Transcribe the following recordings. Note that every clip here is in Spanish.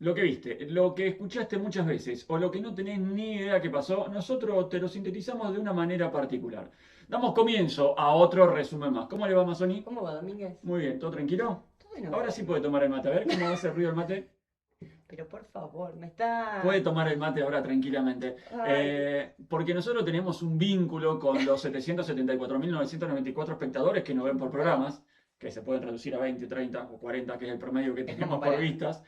lo que viste, lo que escuchaste muchas veces o lo que no tenés ni idea que pasó, nosotros te lo sintetizamos de una manera particular. Damos comienzo a otro resumen más. ¿Cómo le va, Mazoni? ¿Cómo va, Domínguez? Muy bien, ¿todo tranquilo? Todo en Ahora sí orden. puede tomar el mate. A ver cómo hace ruido el mate. Pero por favor, me está... Puede tomar el mate ahora tranquilamente. Ay, Porque nosotros tenemos un vínculo con los 774.994 espectadores que nos ven por programas, que se pueden reducir a 20, 30 o 40, que es el promedio que estamos tenemos por para... vistas.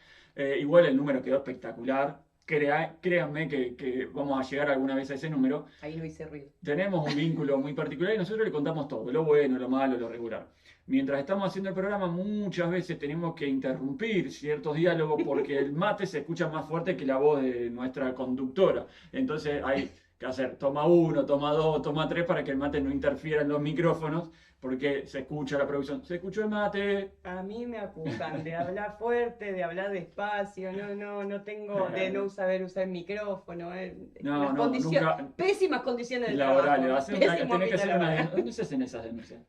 Igual el número quedó espectacular. Créanme que vamos a llegar alguna vez a ese número. Ahí no hice ruido. Tenemos un vínculo muy particular y nosotros le contamos todo, lo bueno, lo malo, lo regular. Mientras estamos haciendo el programa, muchas veces tenemos que interrumpir ciertos diálogos porque el mate se escucha más fuerte que la voz de nuestra conductora. Entonces hay que hacer toma uno, toma dos, toma tres para que el mate no interfiera en los micrófonos porque se escucha la producción. ¿Se escuchó el mate? A mí me acusan de hablar fuerte, de hablar despacio, no tengo, de no saber usar el micrófono, No, las no, condiciones, nunca. pésimas condiciones de Laborales, trabajo, pésimo tenés que ambiente hacer una laboral. denuncia. No se hacen esas denuncias.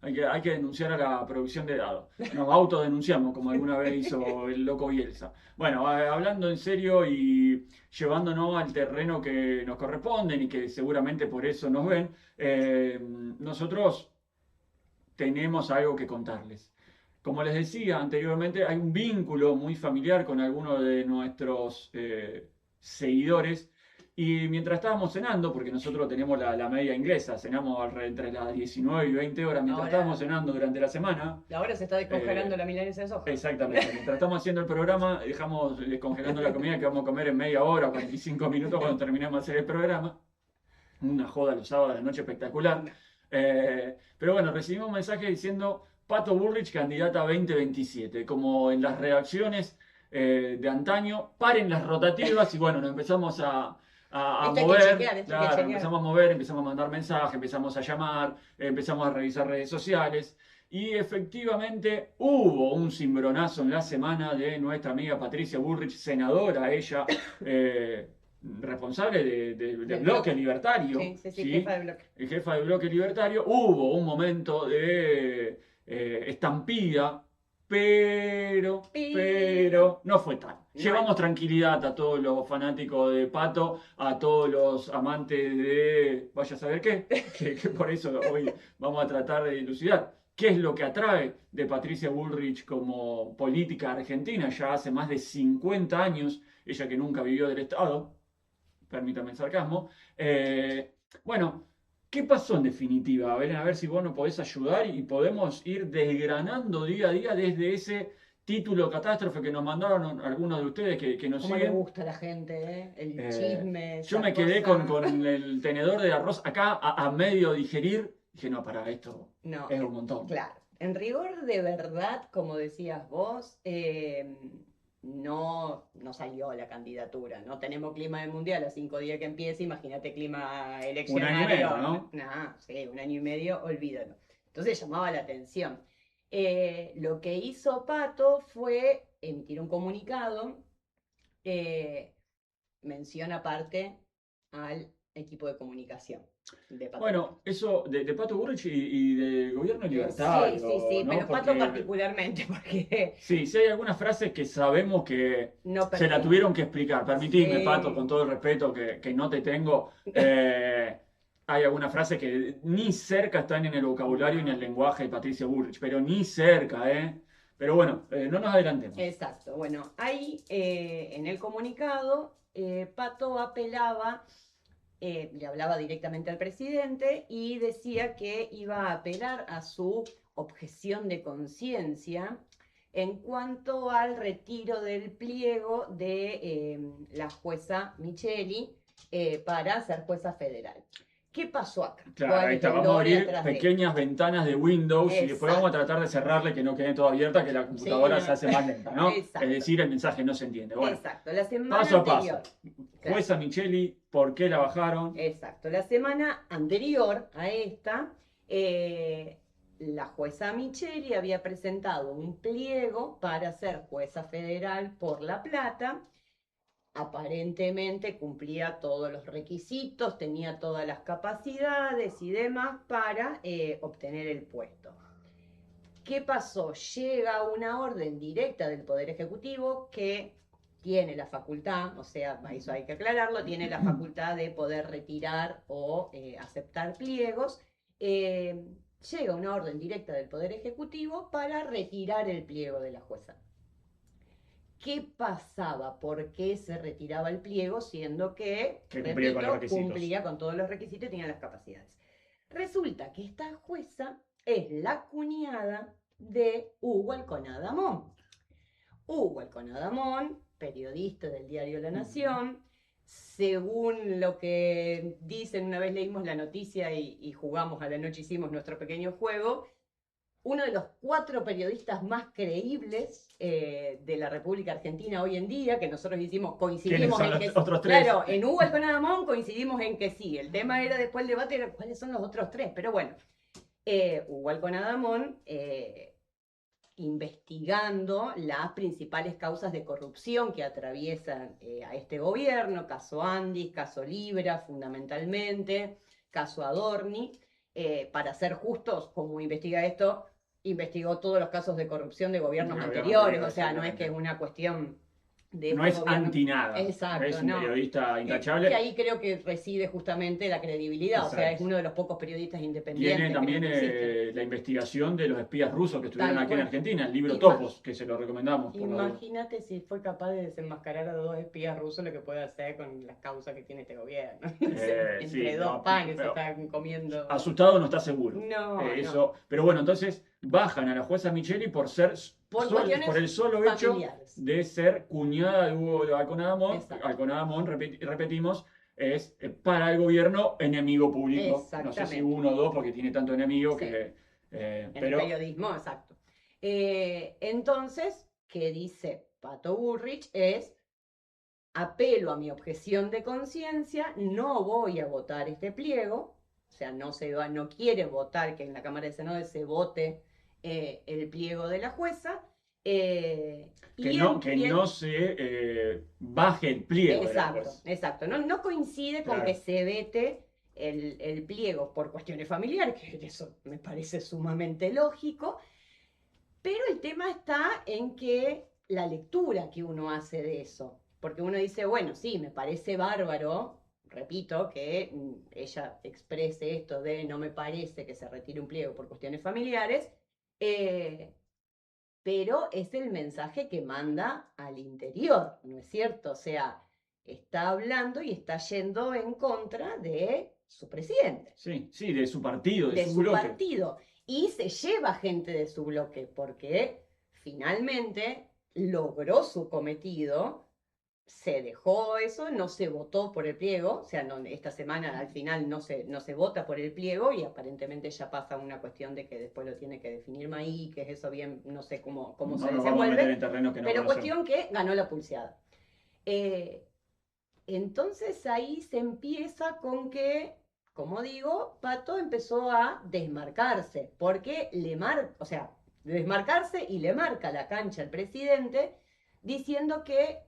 Hay que denunciar a la producción de dados. Nos autodenunciamos, como alguna vez hizo el loco Bielsa. Bueno, hablando en serio y llevándonos al terreno que nos corresponden y que seguramente por eso nos ven, nosotros tenemos algo que contarles. Como les decía anteriormente, hay un vínculo muy familiar con algunos de nuestros seguidores. Y mientras estábamos cenando, porque nosotros tenemos la media inglesa, cenamos entre las 19 y 20 horas, mientras estábamos Ahora, cenando durante la semana, ahora se está descongelando eh, la milanesa de soja. exactamente, mientras estamos haciendo el programa, dejamos descongelando la comida que vamos a comer en media hora, 45 minutos cuando terminemos de hacer el programa. Una joda los sábados de la noche espectacular. Pero bueno, recibimos un mensaje diciendo Pato Bullrich, candidata 2027. Como en las reacciones de antaño, paren las rotativas y bueno, nos empezamos a Esto hay que mover, chequear, esto hay que claro, chequear. empezamos a mover, empezamos a mandar mensajes, empezamos a llamar, empezamos a revisar redes sociales. Y efectivamente hubo un cimbronazo en la semana de nuestra amiga Patricia Bullrich, senadora, ella, responsable de Del bloque bloque. libertario, Sí, sí, sí, jefa ¿sí? de bloque. El jefa del bloque libertario, hubo un momento de estampida, Pero... pero no fue tal. No hay. Llevamos tranquilidad a todos los fanáticos de Pato, a todos los amantes de vaya a saber qué, que por eso hoy vamos a tratar de dilucidar. ¿Qué es lo que atrae de Patricia Bullrich como política argentina? Ya hace más de 50 años, ella que nunca vivió del Estado, permítame el sarcasmo. Bueno, ¿qué pasó en definitiva? A ver si vos nos podés ayudar y podemos ir desgranando día a día desde ese título catástrofe que nos mandaron algunos de ustedes que nos ¿Cómo le siguen. gusta a la gente, eh? El Eh, chisme, yo esa me quedé cosa. con el tenedor de arroz acá a medio digerir. Dije, no, para esto No, es un montón. claro. En rigor de verdad, como decías vos, no salió la candidatura. No tenemos clima del mundial a 5 días que empiece. Imagínate clima Un año y medio, eleccionario. ¿no? Nah, sí, un año y medio, olvídalo. Entonces llamaba la atención. Lo que hizo Pato fue emitir un comunicado. eh, Menciona aparte al equipo de comunicación de Pato Bueno, Bullrich. eso de Pato Burrich y del gobierno Sí, sí, libertario, sí, ¿no? pero Pato Porque particularmente, porque sí, sí hay algunas frases que sabemos que no se la pertenece. tuvieron que explicar. Permitime, Pato, con Sí. todo el respeto que no te tengo. Hay algunas frases que ni cerca están en el vocabulario ni en el No, lenguaje de Patricia Bullrich, pero ni cerca, ¿eh? Pero bueno, no nos adelantemos. exacto. Bueno, ahí en el comunicado, Pato apelaba, le hablaba directamente al presidente y decía que iba a apelar a su objeción de conciencia en cuanto al retiro del pliego de la jueza Micheli para ser jueza federal. ¿Qué pasó acá? Claro, ¿Cuál ahí es está. la Vamos a lore abrir atrás de esto? pequeñas ventanas de Windows y después vamos a Exacto. tratar de cerrarle que no quede todo abierta, que la Sí, computadora no, se hace más lenta, ¿no? Es exacto. decir, el mensaje no se entiende. Bueno, Exacto. La semana paso a anterior. paso. Claro. Jueza Micheli, ¿por qué la bajaron? Exacto. La semana anterior a esta, eh, la jueza Micheli había presentado un pliego para ser jueza federal por La Plata. Aparentemente cumplía todos los requisitos, tenía todas las capacidades y demás para obtener el puesto. ¿Qué pasó? Llega una orden directa del Poder Ejecutivo que tiene la facultad, o sea, eso hay que aclararlo, tiene la facultad de poder retirar o aceptar pliegos. Llega una orden directa del Poder Ejecutivo para retirar el pliego de la jueza. ¿Qué pasaba? ¿Por qué se retiraba el pliego siendo que, cumplía con todos los requisitos y tenía las capacidades? Resulta que esta jueza es la cuñada de Hugo Alconada Amón. Hugo Alconada Amón, periodista del diario La Nación, según lo que dicen, una vez leímos la noticia y jugamos a la noche, hicimos nuestro pequeño juego, uno de los 4 periodistas más creíbles de la República Argentina hoy en día, que nosotros coincidimos en que... Otros 3? Claro, en Hugo Alconada Amón coincidimos en que sí. El tema era después el debate, era cuáles son los otros 3. Pero bueno, Hugo Alconada Amón investigando las principales causas de corrupción que atraviesan a este gobierno, caso Andis, caso Libra fundamentalmente, caso Adorni. Para ser justos, como investiga esto, investigó todos los casos de corrupción de gobiernos anteriores, o sea, no es que es una cuestión de... No es anti nada. Exacto, es un periodista intachable. Y ahí creo que reside justamente la credibilidad. Exacto. O sea, es uno de los pocos periodistas independientes. Tiene también la investigación de los espías rusos que estuvieron aquí en Argentina, el libro Topos, que se lo recomendamos. Imagínate si fue capaz de desenmascarar a 2 espías rusos, lo que puede hacer con las causas que tiene este gobierno. Entre 2 panes se están comiendo. Asustado no está seguro. No, no. Pero bueno, entonces bajan a la jueza Micheli por ser... Por el solo hecho de ser cuñada de Hugo Alconada Amón. Alconada Amón, repetimos, es para el gobierno enemigo público. No sé si 1 o 2 porque tiene tanto enemigo que... en el periodismo, exacto. Entonces, ¿qué dice Pato Bullrich? Es, apelo a mi objeción de conciencia, no voy a votar este pliego, o sea, no quiere votar que en la Cámara de Senadores se vote el pliego de la jueza. Que no se baje el pliego. Exacto. No coincide con que se vete el pliego por cuestiones familiares, que eso me parece sumamente lógico, pero el tema está en que la lectura que uno hace de eso, porque uno dice, bueno, sí, me parece bárbaro, repito, que ella exprese esto de no me parece que se retire un pliego por cuestiones familiares, pero es el mensaje que manda al interior, ¿no es cierto? O sea, está hablando y está yendo en contra de su presidente. Sí, de su partido, de su bloque. Partido. Y se lleva gente de su bloque, porque finalmente logró su cometido. Se dejó eso, no se votó por el pliego, o sea, esta semana al final no se vota por el pliego y aparentemente ya pasa una cuestión de que después lo tiene que definir Maí, que es eso bien, no sé cómo se desenvuelve, pero cuestión que ganó la pulseada. Entonces ahí se empieza con que, como digo, Pato empezó a desmarcarse, porque desmarcarse y le marca la cancha al presidente diciendo que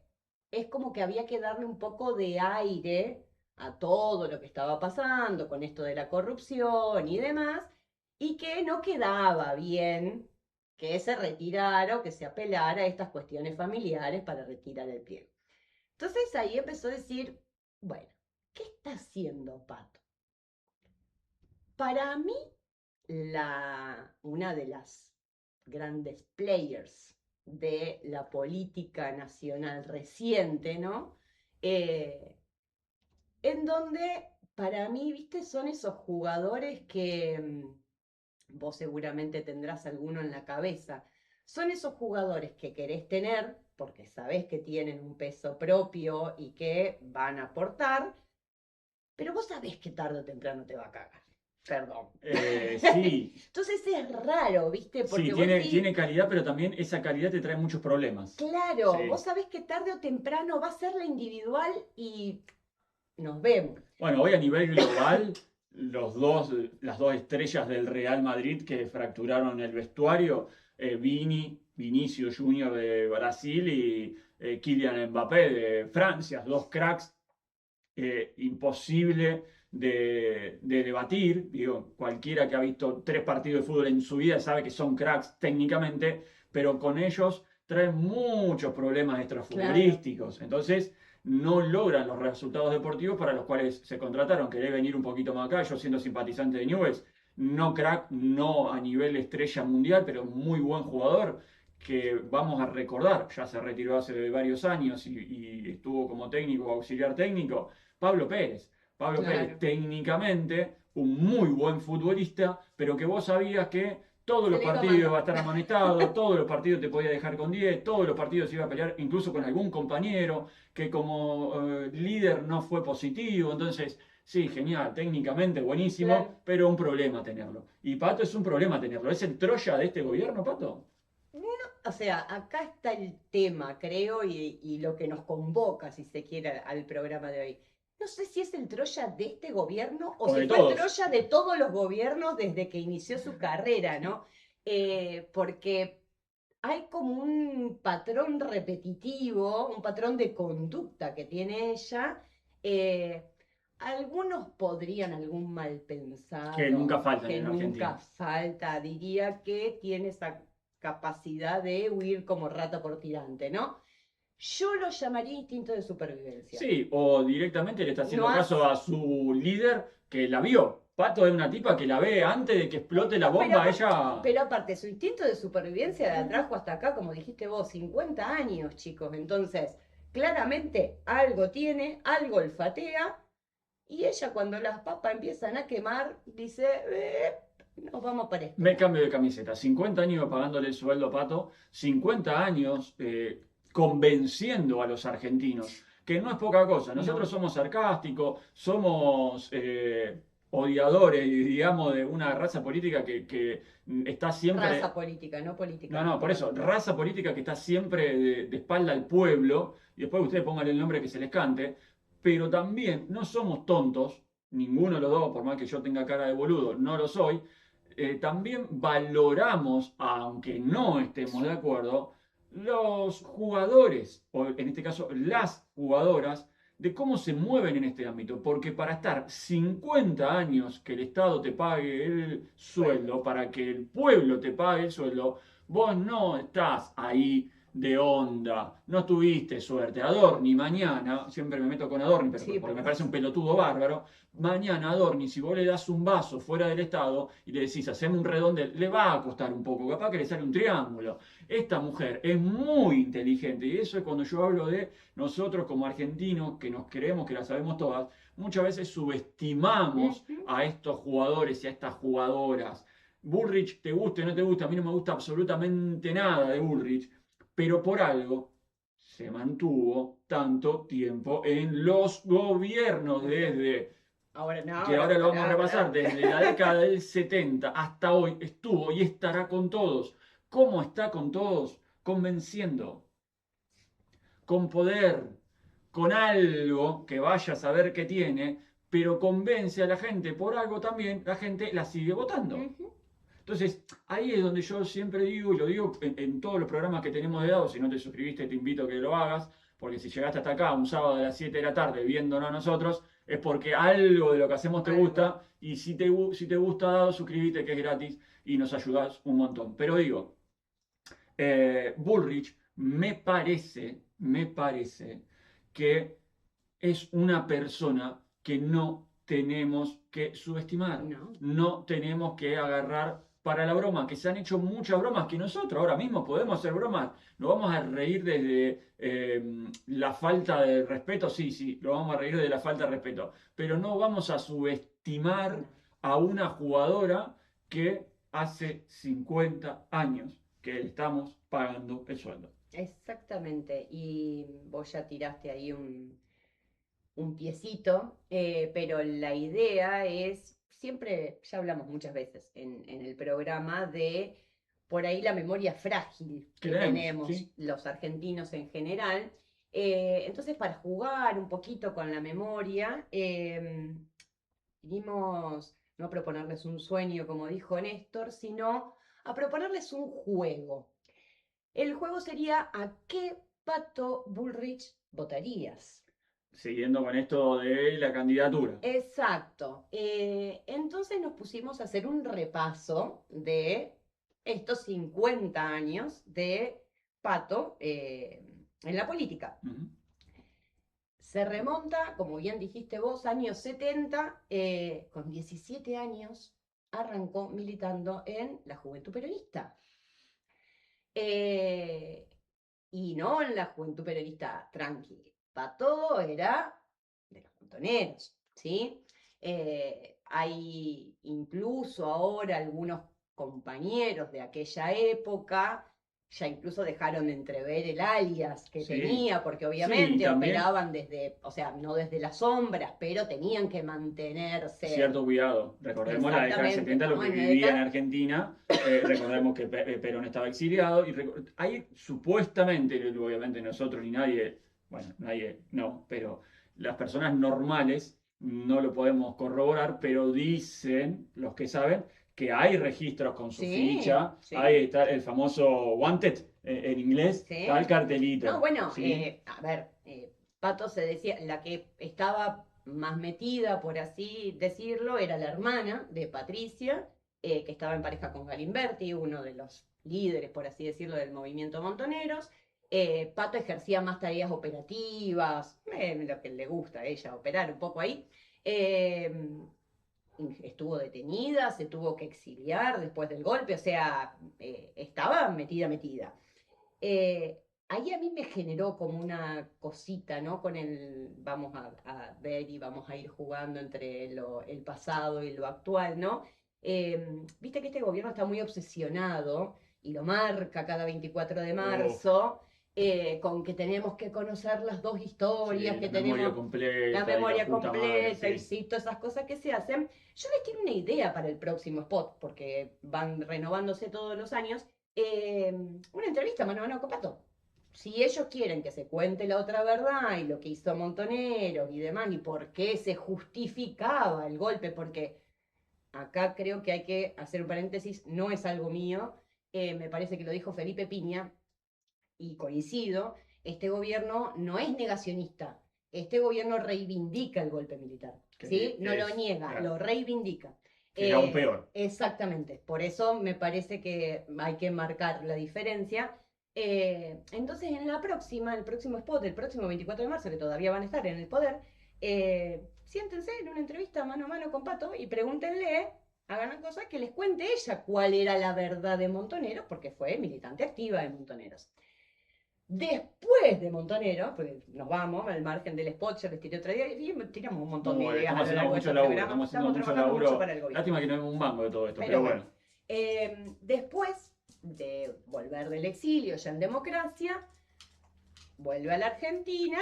es como que había que darle un poco de aire a todo lo que estaba pasando con esto de la corrupción y demás, y que no quedaba bien que se retirara o que se apelara a estas cuestiones familiares para retirar el pliego. Entonces ahí empezó a decir, bueno, ¿qué está haciendo Pato? Para mí, una de las grandes players de la política nacional reciente, ¿no? En donde, para mí, viste, son esos jugadores que vos seguramente tendrás alguno en la cabeza. Son esos jugadores que querés tener porque sabés que tienen un peso propio y que van a aportar, pero vos sabés que tarde o temprano te va a cagar. Perdón. Sí. Entonces es raro, ¿viste? Porque tiene calidad, pero también esa calidad te trae muchos problemas. Claro, sí. Vos sabés que tarde o temprano va a ser la individual y nos vemos. Bueno, hoy a nivel global, las dos estrellas del Real Madrid que fracturaron el vestuario, Vinicius Junior de Brasil y Kylian Mbappé de Francia, 2 cracks. Imposible de debatir. Digo, cualquiera que ha visto 3 partidos de fútbol en su vida sabe que son cracks técnicamente, pero con ellos traen muchos problemas Claro, extrafutbolísticos. Entonces, no logran los resultados deportivos para los cuales se contrataron. Querés venir un poquito más acá, yo siendo simpatizante de Newell's, no crack, no a nivel estrella mundial, pero muy buen jugador que vamos a recordar, ya se retiró hace varios años y estuvo como técnico, auxiliar técnico, Pablo Pérez. Pablo Pérez, claro. técnicamente, un muy buen futbolista, pero que vos sabías que todos Se los le iba partidos mal. iba a estar amonestado, todos los partidos te podía dejar con 10, todos los partidos iba a pelear incluso con algún compañero, que como líder no fue positivo, entonces sí, genial, técnicamente buenísimo, Claro. pero un problema tenerlo. Y Pato es un problema tenerlo. ¿Es el Troya de este gobierno, Pato? No, o sea, acá está el tema, creo, y lo que nos convoca, si se quiere, al programa de hoy. No sé si es el Troya de este gobierno o O si de fue el todos. Troya de todos los gobiernos desde que inició su carrera, ¿no? Porque hay como un patrón repetitivo, un patrón de conducta que tiene ella. eh, Algunos podrían, algún mal Que nunca pensado, faltan que en nunca Argentina. falta, diría que tiene esa capacidad de huir como rata por tirante, ¿no? Yo lo llamaría instinto de supervivencia. Sí, o directamente le está No haciendo caso has, a su líder que la vio. Pato es una tipa que la ve antes de que explote la no, bomba, ella... pero aparte, su instinto de supervivencia la trajo hasta acá, como dijiste vos, 50 años, chicos. Entonces, claramente algo tiene, algo olfatea, y ella cuando las papas empiezan a quemar, dice, nos vamos para este Me lado. cambio de camiseta. 50 años pagándole el sueldo a Pato, 50 años convenciendo a los argentinos, que no es poca cosa. Nosotros No, somos sarcásticos, somos odiadores, digamos, de una raza política que está raza siempre... política, no No, política no, por eso, cultural. raza política que está siempre de espalda al pueblo, y después ustedes pongan el nombre que se les cante, pero también no somos tontos, ninguno de los dos, por más que yo tenga cara de boludo, no lo soy, también valoramos, aunque no estemos de acuerdo, los jugadores, o en este caso las jugadoras, de cómo se mueven en este ámbito. Porque para estar 50 años que el Estado te pague el Sueldo. sueldo, para que el pueblo te pague el sueldo, vos no estás ahí de onda, no tuviste suerte. Adorni mañana, siempre me meto con Adorni, pero Sí, porque me porque parece un pelotudo bárbaro, mañana Adorni, si vos le das un vaso fuera del Estado y le decís, haceme un redondel, le va a costar un poco, capaz que le sale un triángulo. Esta mujer es muy inteligente y eso es cuando yo hablo de nosotros como argentinos, que nos creemos que la sabemos todas, muchas veces subestimamos ujú, a estos jugadores y a estas jugadoras. Bullrich, te guste o no te gusta, a mí no me gusta absolutamente nada de Bullrich, pero por algo se mantuvo tanto tiempo en los gobiernos ujú. desde Ahora no, que ahora ahora lo vamos a pará, repasar, pará. desde la década del 70 hasta hoy, estuvo y estará con todos. ¿Cómo está con todos? Convenciendo, con poder, con algo que vaya a saber que tiene, pero convence a la gente, por algo también la gente la sigue votando. Ujú. Entonces, ahí es donde yo siempre digo, y lo digo en todos los programas que tenemos de dados, si no te suscribiste te invito a que lo hagas, porque si llegaste hasta acá un sábado a las 7 de la tarde viéndonos a nosotros, es porque algo de lo que hacemos te Algo. gusta, y si te gusta dado, suscríbete que es gratis y nos ayudás un montón. Pero digo, Bullrich me parece que es una persona que no tenemos que subestimar, No. no tenemos que agarrar para la broma, que se han hecho muchas bromas que nosotros ahora mismo podemos hacer bromas, nos vamos a reír desde la falta de respeto, sí, sí, lo vamos a reír de la falta de respeto, pero no vamos a subestimar No. a una jugadora que hace 50 años que le estamos pagando el sueldo. Exactamente. Y vos ya tiraste ahí un piecito, pero la idea es, siempre, ya hablamos muchas veces en el programa de por ahí la memoria frágil ¿Qué que tenemos? tenemos ¿Sí? los argentinos en general. Entonces, para jugar un poquito con la memoria, vinimos no a proponerles un sueño, como dijo Néstor, sino a proponerles un juego. El juego sería ¿a qué Pato Bullrich votarías? siguiendo con esto de la candidatura. Exacto. Entonces nos pusimos a hacer un repaso de estos 50 años de Pato en la política. Ujú. Se remonta, como bien dijiste vos, años 70, con 17 años arrancó militando en la Juventud Peronista. Eh, y no en la Juventud Peronista tranqui. Pato era de los montoneros, ¿sí? Hay incluso ahora algunos compañeros de aquella época ya incluso dejaron de entrever el alias que Sí, tenía, porque sí, y obviamente también operaban desde, o sea, no desde las sombras, pero tenían que mantenerse cierto cuidado. Recordemos la década del exactamente, 70, lo ¿no? que En la vivía en década. Argentina. Recordemos que Perón estaba exiliado y ahí supuestamente, obviamente nosotros ni nadie, bueno, nadie no, pero las personas normales no lo podemos corroborar, pero dicen los que saben que hay registros con su Sí, ficha, ahí sí. está el famoso wanted en inglés, está el Sí. No, cartelito, bueno, ¿sí? a ver, Pato se decía, la que estaba más metida, por así decirlo, era la hermana de Patricia, que estaba en pareja con Galimberti, uno de los líderes, por así decirlo, del movimiento Montoneros. Pato ejercía más tareas operativas, lo que le gusta a ella, operar un poco ahí. Eh, Estuvo detenida, se tuvo que exiliar después del golpe, o sea, estaba metida. Ahí a mí me generó como una cosita, ¿no? Con el vamos a ver y vamos a ir jugando entre el pasado y lo actual, ¿no? Viste que este gobierno está muy obsesionado y lo marca cada 24 de Uf, marzo, con que tenemos que conocer las dos historias, sí, que la memoria tenemos la completa y la memoria puta madre, completa y sí. sí, todas esas cosas que se hacen. Yo les tengo una idea para el próximo spot, porque van renovándose todos los años. Una entrevista mano a mano con Pato. Si ellos quieren que se cuente la otra verdad y lo que hizo Montoneros y demás, y por qué se justificaba el golpe, porque acá creo que hay que hacer un paréntesis, no es algo mío, me parece que lo dijo Felipe Piña, y coincido, este gobierno no es negacionista, este gobierno reivindica el golpe militar, ¿sí? No lo niega, Claro, lo reivindica. que es aún peor. Exactamente, por eso me parece que hay que marcar la diferencia. Entonces, en la próxima, el próximo spot, el próximo 24 de marzo, que todavía van a estar en el poder, siéntense en una entrevista mano a mano con Pato y pregúntenle, hagan una cosa, que les cuente ella cuál era la verdad de Montoneros, porque fue militante activa de Montoneros. Después de Montonero, porque nos vamos al margen del spot, ya les tiré otro día y tiramos un montón de Muy, ideas a estamos lo haciendo largo de mucho estos laburo, programas. estamos haciendo Estamos mucho trabajando mucho laburo. para el gobierno. Lástima que no hay un mango de todo esto, Pero pero bueno, bueno. después de volver del exilio ya en democracia, vuelve a la Argentina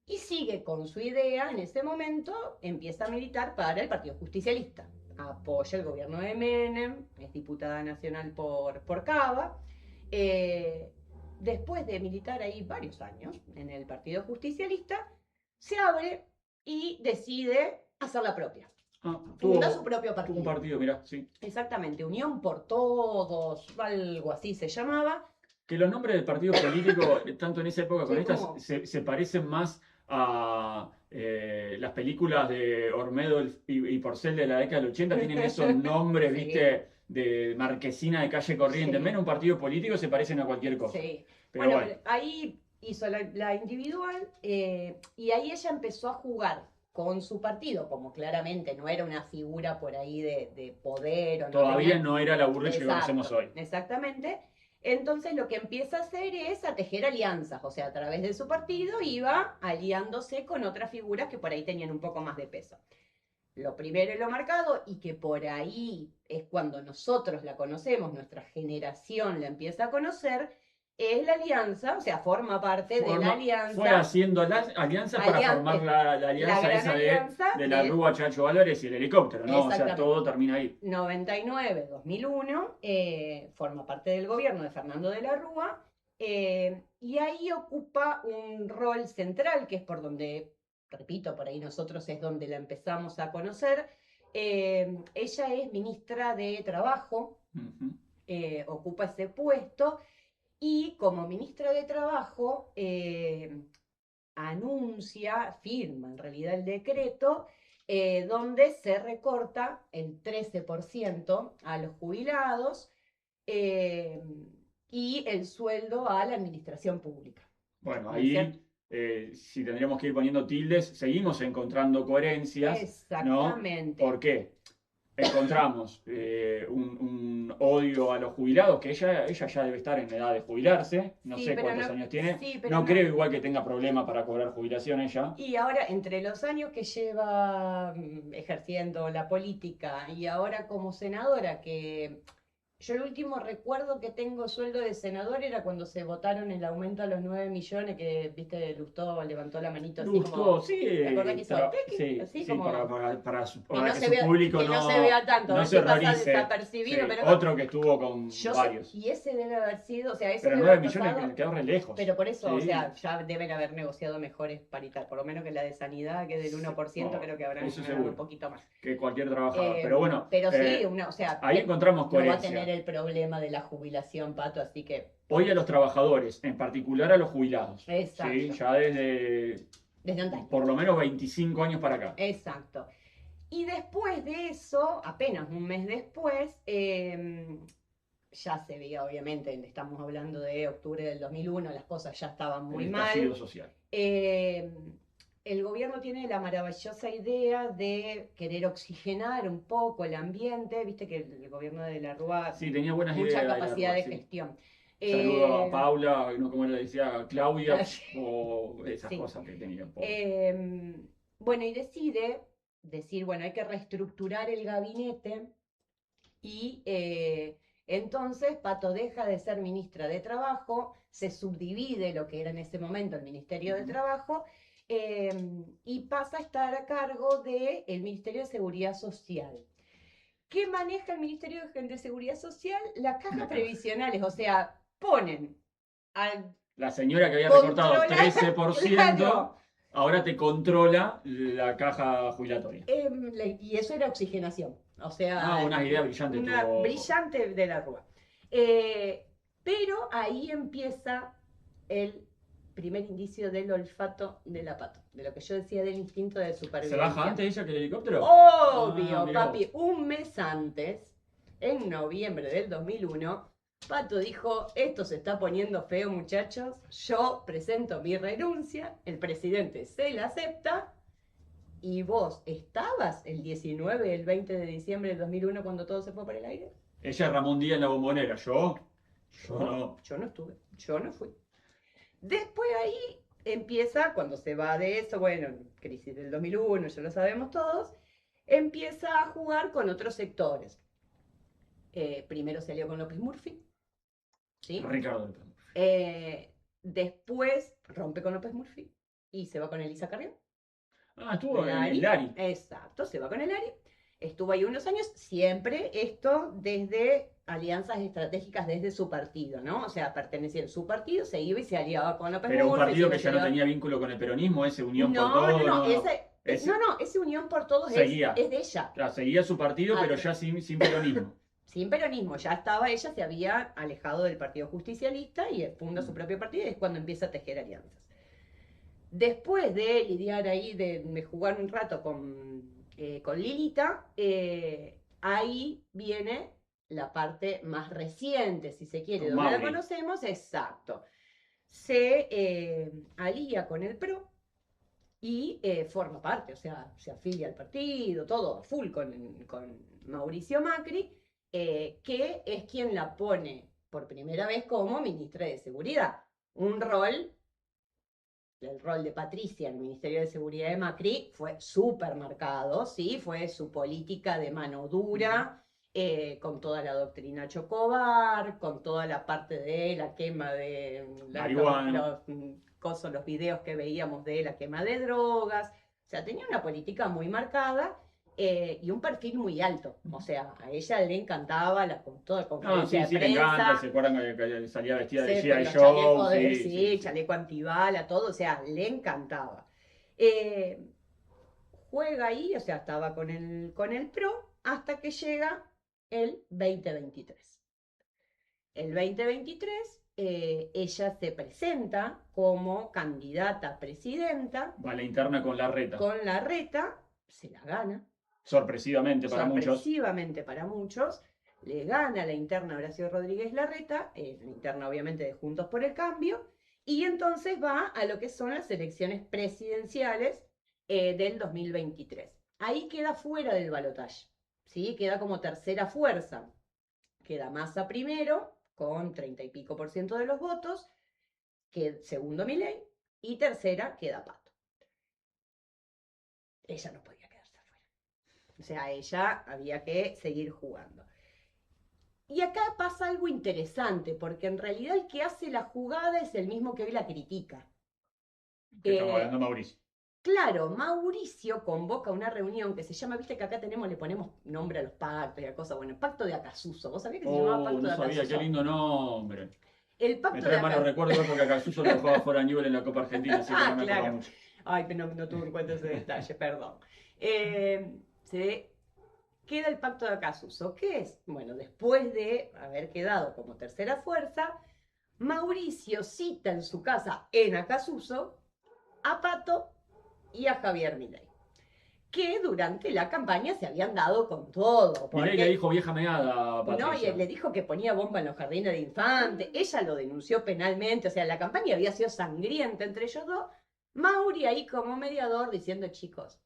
y sigue con su idea. En ese momento empieza a militar para el Partido Justicialista. Apoya el gobierno de Menem, es diputada nacional por Cava. Eh, Después de militar ahí varios años en el Partido Justicialista, se abre y decide hacer la propia. Ah, Funda su propio tuvo un partido. partido, mirá, sí. Exactamente, Unión por Todos, algo así se llamaba. Que los nombres de partidos políticos, tanto en esa época con Sí, estas, como se parecen más a las películas de Olmedo y Porcel de la década del 80, tienen esos nombres, sí, viste, de marquesina de calle corriente. En menos sí. un partido político se parecen a cualquier cosa. Sí, Pero bueno, bueno, pero ahí hizo la individual y ahí ella empezó a jugar con su partido, como claramente no era una figura por ahí de poder o no todavía tenía. no era la Burrich que conocemos Exacto, hoy. exactamente. Entonces lo que empieza a hacer es a tejer alianzas, o sea, a través de su partido iba aliándose con otras figuras que por ahí tenían un poco más de peso. Lo primero y lo marcado, y que por ahí es cuando nosotros la conocemos, nuestra generación la empieza a conocer, es la alianza, o sea, forma parte de la Fue alianza, haciendo alianzas para formar la la alianza gran esa alianza de la de, Rúa Chacho Álvarez y el helicóptero, ¿no? O sea, exactamente, todo termina ahí. 99-2001, forma parte del gobierno de Fernando de la Rúa, y ahí ocupa un rol central, que es por donde, repito, por ahí nosotros es donde la empezamos a conocer. Ella es ministra de Trabajo, Ujú. ocupa ese puesto, y como ministra de Trabajo firma en realidad el decreto, donde se recorta el 13% a los jubilados eh, y el sueldo a la administración pública. Bueno, ¿No es cierto? ahí si tendríamos que ir poniendo tildes, seguimos encontrando coherencias, ¿no? Exactamente. ¿Por qué? Encontramos un odio a los jubilados, que ella ya debe estar en edad de jubilarse, no Sí, sé pero cuántos no, años tiene, sí, pero no no. creo igual que tenga problema para cobrar jubilación ella. Y ahora, entre los años que lleva ejerciendo la política y ahora como senadora, que yo el último recuerdo que tengo sueldo de senador era cuando se votaron el aumento a los 9 millones, que, viste, Lustó levantó la manito así Lustó, como, sí, ¿te acordás que hizo peque? sí, Así sí, como, que para no que se su vea, público que no se vea tanto, a no ver se si pasa horrorice. Sí, desapercibido, pero otro que estuvo con yo sé, varios. y ese debe haber sido, o sea, eso Pero debe 9 haber millones pasado. quedó re lejos. Pero por eso, o Sí. sea, ya deben haber negociado mejores paritarias, por lo menos que la de sanidad, que del 1%, creo que habrán Eso generado un seguro, poquito más. que cualquier trabajador. Pero bueno, Pero sí, o sea, ahí encontramos no va a tener coherencia. el problema de la jubilación, Pato, así que Hoy a los trabajadores, en particular a los jubilados, ¿sí? exacto, Ya desde desde antaño. por lo menos 25 años para acá. Exacto. Y después de eso, apenas un mes después, ya se veía, obviamente, estamos hablando de octubre del 2001, las cosas ya estaban muy El mal. estallido social. El gobierno tiene la maravillosa idea de querer oxigenar un poco el ambiente, viste que el gobierno de la Rúa Sí, tenía buenas mucha ideas de la capacidad Rúa, de sí. gestión. Saludo a Paula, no como le decía Claudia, o esas Sí. cosas que tenía. Bueno, y decide decir, bueno, hay que reestructurar el gabinete y entonces Pato deja de ser ministra de Trabajo, se subdivide lo que era en ese momento el Ministerio de Trabajo y pasa a estar a cargo del Ministerio de Seguridad Social. ¿Qué maneja el Ministerio de Seguridad Social? Las cajas previsionales, o sea, ponen al La señora que había recortado controlar, 13%, claro, ahora te controla la caja jubilatoria. y eso era oxigenación, o sea, Una idea brillante una tuvo. brillante de la Rúa. Pero ahí empieza el primer indicio del olfato de la Pato, de lo que yo decía del instinto de ¿Se supervivencia. baja antes ella que el helicóptero? Obvio, mirá papi, vos. un mes antes, en noviembre del 2001, Pato dijo, esto se está poniendo feo, muchachos, yo presento mi renuncia, el presidente se la acepta, y vos estabas el 19, el 20 de diciembre del 2001 cuando todo se fue por el aire. Ella Ramón Díaz en la bombonera, yo no. Yo no estuve, yo no fui. Después ahí empieza, cuando se va de eso, bueno, crisis del 2001, ya lo sabemos todos, empieza a jugar con otros sectores. Primero se alió con López Murphy, ¿sí? Ricardo del Pino. Después rompe con López Murphy y se va con Elisa Carrión. Estuvo en el Lari. Exacto, se va con el Lari. Estuvo ahí unos años, siempre esto desde alianzas estratégicas desde su partido, ¿no? O sea, pertenecía a su partido, se iba y se aliaba con López Murphy. Pero un partido que ya no tenía vínculo con el peronismo, ese Unión por Todos. Ese Unión por Todos es de ella. Claro, seguía su partido, pero ya sin peronismo. Sin peronismo, ya estaba ella, se había alejado del Partido Justicialista y funda su propio partido y es cuando empieza a tejer alianzas. Después de lidiar ahí, de jugar un rato con Lilita, ahí viene la parte más reciente, si se quiere, donde la conocemos, exacto. Se alía con el PRO y forma parte, o sea, se afilia al partido, todo full con Mauricio Macri, que es quien la pone por primera vez como ministra de Seguridad. Un rol, el rol de Patricia en el Ministerio de Seguridad de Macri fue súper marcado, ¿sí? Fue su política de mano dura, con toda la doctrina Chocobar, con toda la parte de la quema de los videos que veíamos de la quema de drogas. O sea, tenía una política muy marcada y un perfil muy alto. O sea, a ella le encantaba toda conferencia de prensa. Le encanta, se acuerdan que salía vestida de G.I. Joe. Chaleco antibala, todo, o sea, le encantaba. Juega ahí, o sea, estaba con el PRO hasta que llega el 2023. El 2023 ella se presenta como candidata a presidenta Va a la interna con Larreta. con Larreta, se la gana, Sorpresivamente para muchos. sorpresivamente para muchos, le gana la interna Horacio Rodríguez Larreta, la interna obviamente de Juntos por el Cambio, y entonces va a lo que son las elecciones presidenciales del 2023. Ahí queda fuera del balotaje, ¿sí? Queda como tercera fuerza. Queda Massa primero, con 30 y pico por ciento de los votos, que segundo Milei, y tercera queda Pato. Ella no podía quedarse afuera. O sea, ella había que seguir jugando. Y acá pasa algo interesante, porque en realidad el que hace la jugada es el mismo que hoy la critica. Que estamos hablando de Mauricio. Claro, Mauricio convoca una reunión que se llama, viste que acá tenemos, le ponemos nombre a los pactos y a cosas, bueno, el pacto de Acasuso. ¿Vos sabías que se llamaba pacto No de sabía, Acasuso? qué lindo nombre. El Me pacto de trae malos Acasuso. recuerdos porque Acasuso lo jugaba fuera a nivel en la Copa Argentina, así que no me acuerdo Claro. mucho. Ay, pero no tuve en cuenta ese detalle, perdón. Se queda el pacto de Acasuso. ¿Qué es? Bueno, después de haber quedado como tercera fuerza, Mauricio cita en su casa en Acasuso a Pato y a Javier Milei, que durante la campaña se habían dado con todo. Milei le dijo vieja meada a No, y Patricia. él le dijo que ponía bomba en los jardines de infantes. Ella lo denunció penalmente. O sea, la campaña había sido sangrienta entre ellos dos. Mauri ahí como mediador diciendo, chicos,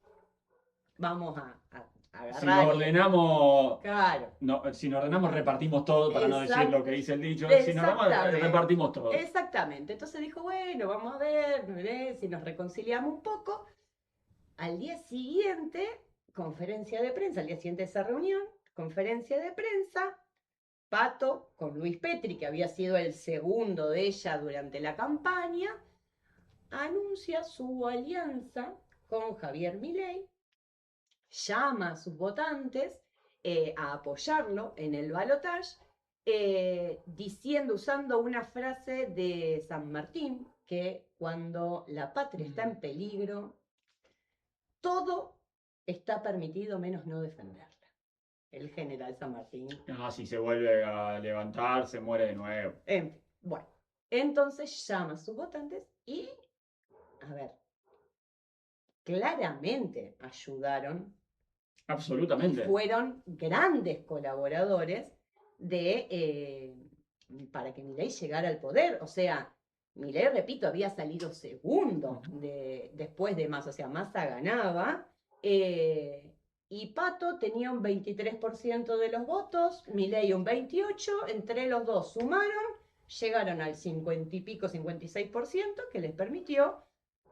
vamos a Si agarrar. nos ordenamos, Claro. no, si nos ordenamos repartimos todo, para no decir lo que dice el dicho. Si nos ordenamos Exactamente. repartimos todo. Exactamente. Entonces dijo, bueno, vamos a ver si nos reconciliamos un poco. Al día siguiente, conferencia de prensa, al día siguiente de esa reunión, conferencia de prensa, Pato con Luis Petri, que había sido el segundo de ella durante la campaña, anuncia su alianza con Javier Milei, llama a sus votantes a apoyarlo en el balotaje, diciendo, usando una frase de San Martín, que cuando la patria está en peligro, todo está permitido menos no defenderla. El general San Martín. Ah, si se vuelve a levantar, se muere de nuevo. En fin, bueno, entonces llama a sus votantes y, a ver, claramente ayudaron Absolutamente. y fueron grandes colaboradores de para que Milei llegara al poder. O sea, Milei, repito, había salido segundo después de Massa, o sea, Massa ganaba. Y Pato tenía un 23% de los votos, Milei un 28%, entre los dos sumaron, llegaron al 50 y pico, 56%, que les permitió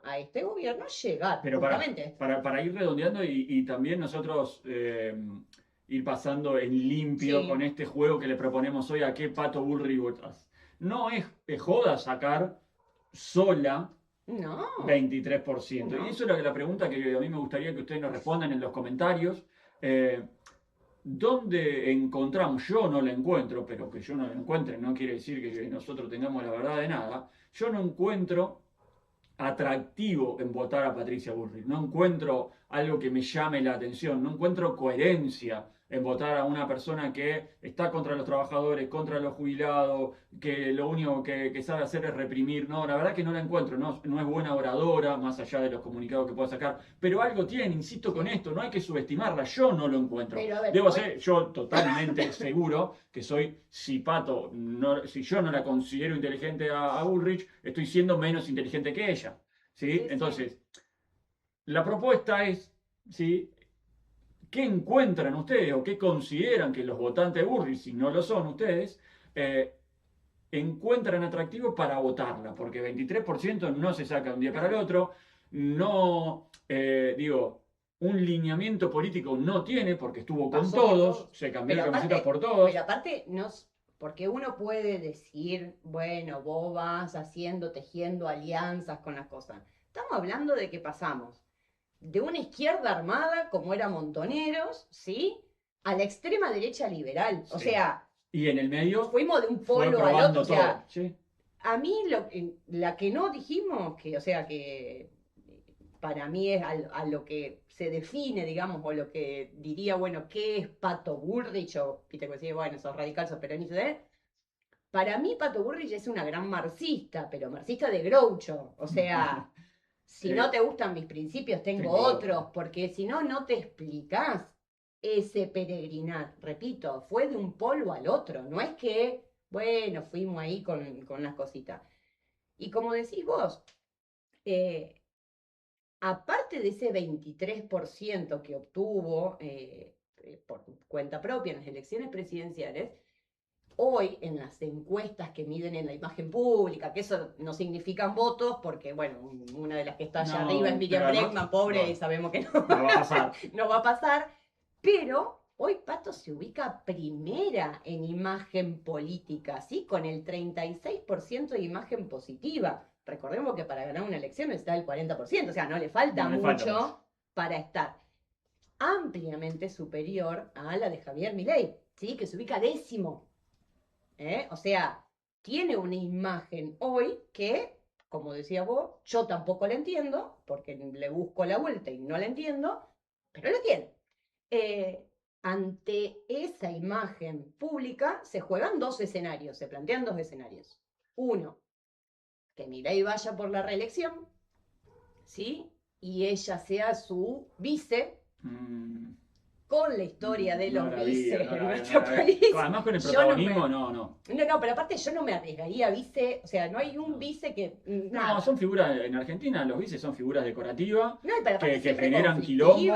a este gobierno llegar. Pero justamente. para ir redondeando y también nosotros ir pasando en limpio Sí. con este juego que le proponemos hoy a qué Pato Bullrich votas. No es joda sacar sola No. 23%. No. Y eso es la pregunta que a mí me gustaría que ustedes nos respondan en los comentarios. ¿Dónde encontramos? Yo no la encuentro, pero que yo no la encuentre no quiere decir que nosotros tengamos la verdad de nada. Yo no encuentro atractivo en votar a Patricia Bullrich. No encuentro algo que me llame la atención, no encuentro coherencia en votar a una persona que está contra los trabajadores, contra los jubilados, que lo único que sabe hacer es reprimir. No, la verdad que no la encuentro, no es buena oradora, más allá de los comunicados que pueda sacar, pero algo tiene, insisto con esto, no hay que subestimarla, yo no lo encuentro. Pero, a ver, Debo ser yo totalmente seguro que soy, si yo no la considero inteligente a Bullrich, estoy siendo menos inteligente que ella. ¿Sí? Sí, Entonces, la propuesta es, ¿sí? ¿Qué encuentran ustedes o qué consideran que los votantes de Bullrich, si no lo son ustedes, encuentran atractivo para votarla? Porque 23% no se saca de un día para el otro, no, un lineamiento político no tiene porque estuvo con todos, se cambió de camisetas por todos. Pero aparte, no, porque uno puede decir, bueno, vos vas haciendo, tejiendo alianzas con las cosas. Estamos hablando de que pasamos de una izquierda armada, como era Montoneros, ¿sí? A la extrema derecha liberal. O Sí. sea, Y en el medio fuimos de un fue polo al probando otro. O sea, todo. ¿Sí? a mí la que no dijimos, que, o sea, que para mí es a lo que se define, digamos, o lo que diría, bueno, ¿qué es Pato Bullrich? O, viste, que decía, bueno, sos radical, sos peronista, para mí Pato Bullrich es una gran marxista, pero marxista de Groucho. O sea, si no te gustan mis principios, tengo otros, porque si no, no te explicás ese peregrinar. Repito, fue de un polo al otro. No es que, bueno, fuimos ahí con las cositas. Y como decís vos, aparte de ese 23% que obtuvo por cuenta propia en las elecciones presidenciales, hoy en las encuestas que miden en la imagen pública, que eso no significan votos, porque bueno, una de las que está allá arriba es Miriam Bregman, pobre, no, y sabemos que no va a pasar. No va a pasar, pero hoy Pato se ubica primera en imagen política, ¿sí? Con el 36% de imagen positiva. Recordemos que para ganar una elección está el 40%, o sea, no le falta mucho para estar ampliamente superior a la de Javier Milei, ¿sí? Que se ubica décimo. O sea, tiene una imagen hoy que, como decía vos, yo tampoco la entiendo, porque le busco la vuelta y no la entiendo, pero la tiene. Ante esa imagen pública se juegan dos escenarios, se plantean dos escenarios. Uno, que Milei vaya por la reelección, ¿sí? Y ella sea su vice. Con la historia de los vices en nuestro país. Además con el protagonismo, no. No, pero aparte yo no me arriesgaría a vice, o sea, no hay un vice que... Nada. No, son figuras, en Argentina los vices son figuras decorativas que siempre generan quilombo. Sí,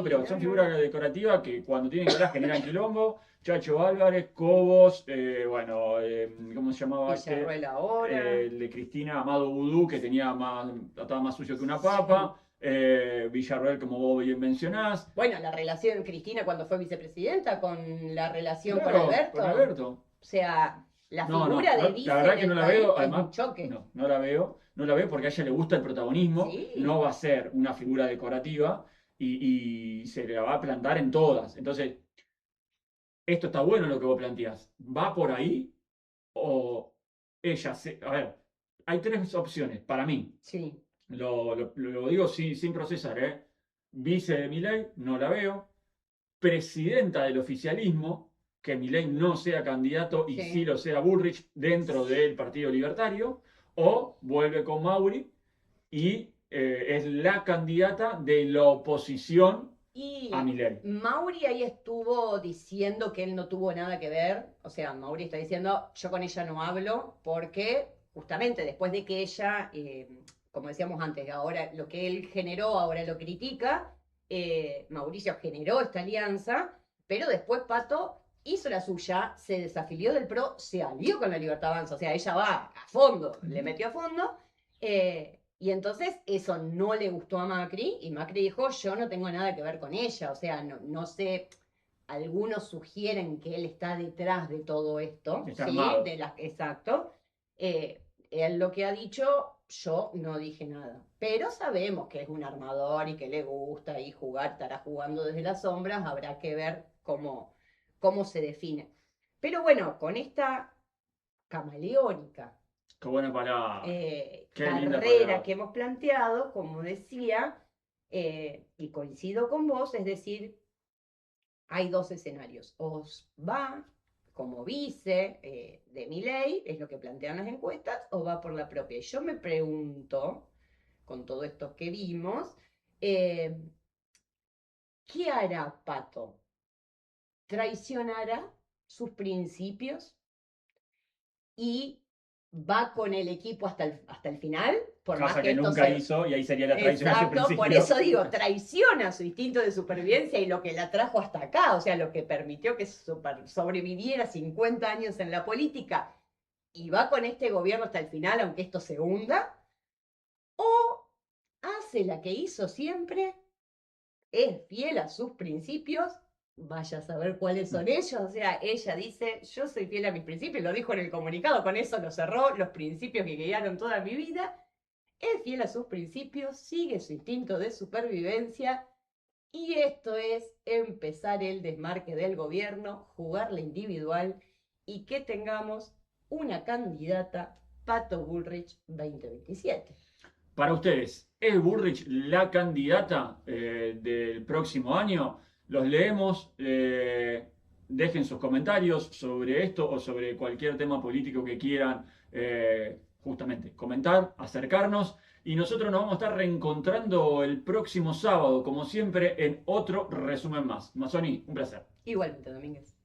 pero son figuras decorativas que cuando tienen que hablar generan quilombo. Chacho Álvarez, Cobos, ¿cómo se llamaba Villarruel ahora. El de Cristina, Amado Vudú, que estaba más sucio que una papa. Sí. Villarruel, como vos bien mencionás. Bueno, la relación Cristina cuando fue vicepresidenta con la relación con Alberto. Con Alberto. O sea, la figura de vice. La verdad que no la veo, además. Choque. No la veo porque a ella le gusta el protagonismo. Sí. No va a ser una figura decorativa y se la va a plantar en todas. Entonces, esto está bueno lo que vos planteás. ¿Va por ahí? O ella A ver, hay tres opciones para mí. Sí. Lo digo sin procesar, ¿eh? Vice de Milei, no la veo. Presidenta del oficialismo, que Milei no sea candidato y sí lo sea Bullrich dentro del Partido Libertario. O vuelve con Mauri y es la candidata de la oposición a Milei. Mauri ahí estuvo diciendo que él no tuvo nada que ver. O sea, Mauri está diciendo, yo con ella no hablo porque justamente después de que ella... como decíamos antes, ahora lo que él generó, ahora lo critica. Mauricio generó esta alianza, pero después Pato hizo la suya, se desafilió del PRO, se alió con la Libertad Avanza, o sea, ella va a fondo, le metió a fondo, y entonces eso no le gustó a Macri, y Macri dijo, yo no tengo nada que ver con ella, o sea, no sé, algunos sugieren que él está detrás de todo esto, ¿sí? Exacto. Él lo que ha dicho, yo no dije nada. Pero sabemos que es un armador y que le gusta y jugar, estará jugando desde las sombras, habrá que ver cómo se define. Pero bueno, con esta camaleónica Qué buena palabra. carrera que hemos planteado, como decía, y coincido con vos, es decir, hay dos escenarios. Os va como vice de Milei, es lo que plantean las encuestas, o va por la propia. Y yo me pregunto, con todo esto que vimos, ¿qué hará Pato? ¿Traicionará sus principios y va con el equipo hasta el final? Por cosa más que nunca hizo, y ahí sería la traición a su principio. Por eso digo, traiciona su instinto de supervivencia y lo que la trajo hasta acá, o sea, lo que permitió que sobreviviera 50 años en la política, y va con este gobierno hasta el final, aunque esto se hunda, o hace la que hizo siempre, es fiel a sus principios, vaya a saber cuáles son ellos, o sea, ella dice, yo soy fiel a mis principios, lo dijo en el comunicado, con eso lo cerró, los principios que guiaron toda mi vida. Es fiel a sus principios, sigue su instinto de supervivencia y esto es empezar el desmarque del gobierno, jugar la individual y que tengamos una candidata Pato Bullrich 2027. Para ustedes, ¿es Bullrich la candidata del próximo año? Los leemos dejen sus comentarios sobre esto o sobre cualquier tema político que quieran justamente comentar, acercarnos. Y nosotros nos vamos a estar reencontrando el próximo sábado, como siempre, en otro resumen más. Mazoni, un placer. Igualmente, Domínguez.